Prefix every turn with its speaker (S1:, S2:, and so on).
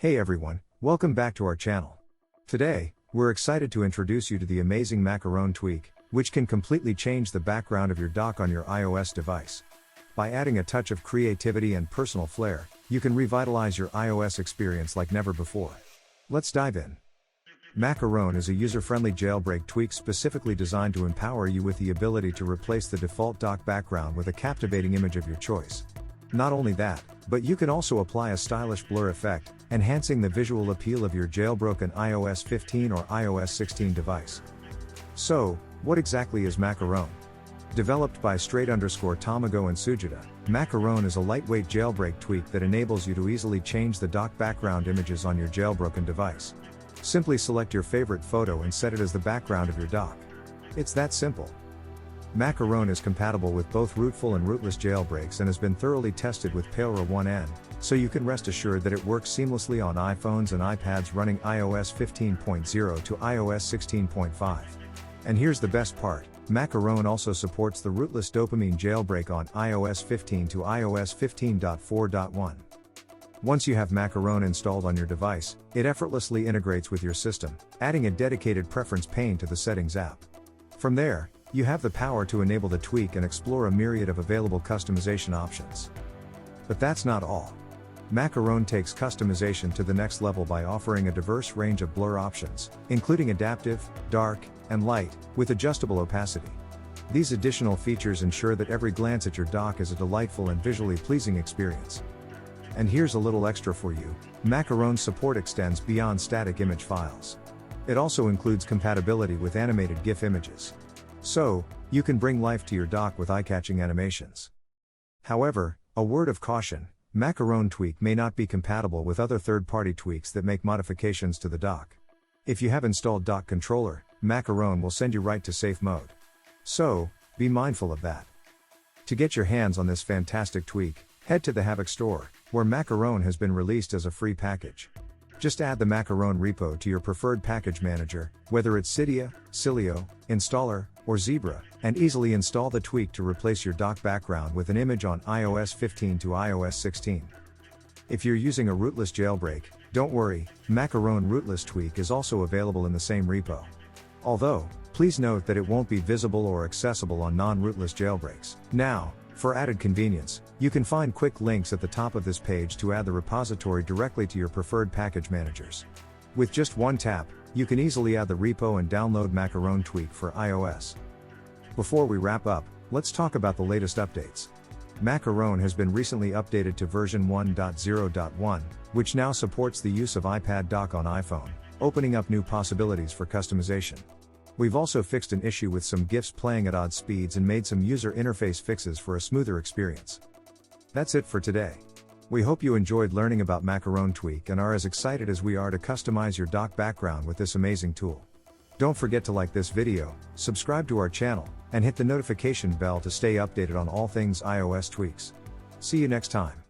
S1: Hey everyone, welcome back to our channel. Today, we're excited to introduce you to the amazing Macaron tweak, which can completely change the background of your dock on your iOS device. By adding a touch of creativity and personal flair, you can revitalize your iOS experience like never before. Let's dive in. Macaron is a user-friendly jailbreak tweak specifically designed to empower you with the ability to replace the default dock background with a captivating image of your choice. Not only that, but you can also apply a stylish blur effect, enhancing the visual appeal of your jailbroken iOS 15 or iOS 16 device. So, what exactly is Macaron? Developed by Tamago and Cydia, Macaron is a lightweight jailbreak tweak that enables you to easily change the dock background images on your jailbroken device. Simply select your favorite photo and set it as the background of your dock. It's that simple. Macaron is compatible with both rootful and rootless jailbreaks and has been thoroughly tested with Paleara 1N, so you can rest assured that it works seamlessly on iPhones and iPads running iOS 15.0 to iOS 16.5. And here's the best part, Macaron also supports the rootless dopamine jailbreak on iOS 15 to iOS 15.4.1. Once you have Macaron installed on your device, it effortlessly integrates with your system, adding a dedicated preference pane to the Settings app. From there, you have the power to enable the tweak and explore a myriad of available customization options. But that's not all. Macaron takes customization to the next level by offering a diverse range of blur options, including adaptive, dark, and light, with adjustable opacity. These additional features ensure that every glance at your dock is a delightful and visually pleasing experience. And here's a little extra for you, Macaron's support extends beyond static image files. It also includes compatibility with animated GIF images. So, you can bring life to your dock with eye-catching animations. However, a word of caution, Macaron tweak may not be compatible with other third-party tweaks that make modifications to the dock. If you have installed Dock Controller, Macaron will send you right to safe mode. So, be mindful of that. To get your hands on this fantastic tweak, head to the Havoc store, where Macaron has been released as a free package. Just add the Macaron repo to your preferred package manager, whether it's Cydia, Cilio, Installer, or Zebra, and easily install the tweak to replace your dock background with an image on iOS 15 to iOS 16. If you're using a rootless jailbreak, don't worry, Macaron rootless tweak is also available in the same repo. Although, please note that it won't be visible or accessible on non-rootless jailbreaks. Now, for added convenience, you can find quick links at the top of this page to add the repository directly to your preferred package managers. With just one tap, you can easily add the repo and download Macaron tweak for iOS. Before we wrap up, let's talk about the latest updates. Macaron has been recently updated to version 1.0.1, which now supports the use of iPad dock on iPhone, opening up new possibilities for customization. We've also fixed an issue with some GIFs playing at odd speeds and made some user interface fixes for a smoother experience. That's it for today. We hope you enjoyed learning about Macaron tweak and are as excited as we are to customize your dock background with this amazing tool. Don't forget to like this video, subscribe to our channel, and hit the notification bell to stay updated on all things iOS tweaks. See you next time.